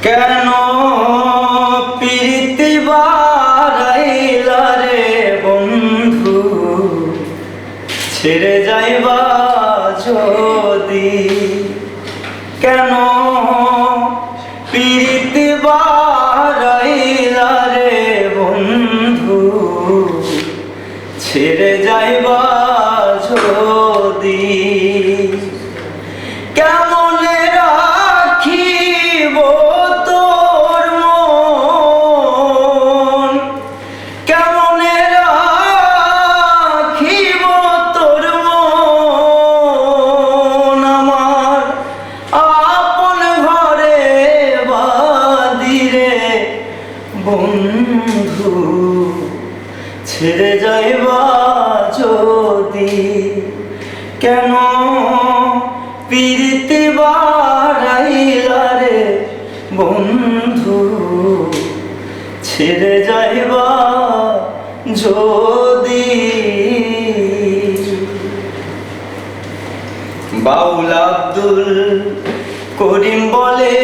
কেন প্রীতি বাড়াইলা রে বন্ধু, ছেড়ে যাইবা যদি। কেন প্রীতি বাড়াইলা রে বন্ধু, ছেড়ে যাইবা যদি। কেমনে রাখিব তোর মন, কেমনে রাখিব তোর মন, আমার আপন ঘরে বাঁধিরে বন্ধু, ছেড়ে যাইবা যদি। কেন প্রীতি বাড়াইলা রে বন্ধু, ছেড়ে যাইবা যদি। বাউল আব্দুল করিম বলে,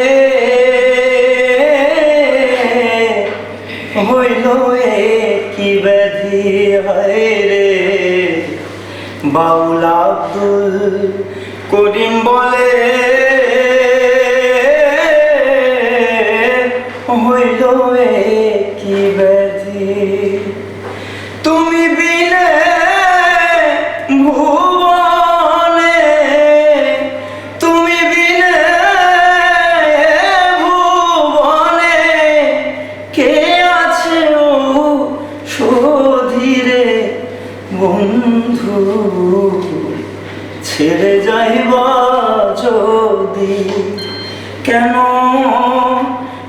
হইল কি ব্যাধি হয় রে। বাউল আব্দুল করিম বলে, হইল কি ব্যাধি। তুমি বিনে ভুবনে, তুমি বিনে ভুবনে, কে আছে ও সধীরে বন্ধু, ছেড়ে যাইবা যদি। কেন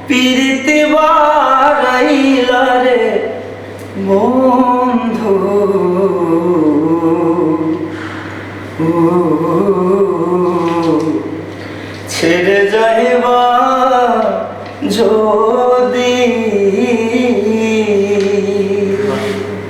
প্রীতি বাড়াইলা রে বন্ধু, ছেড়ে যাইবা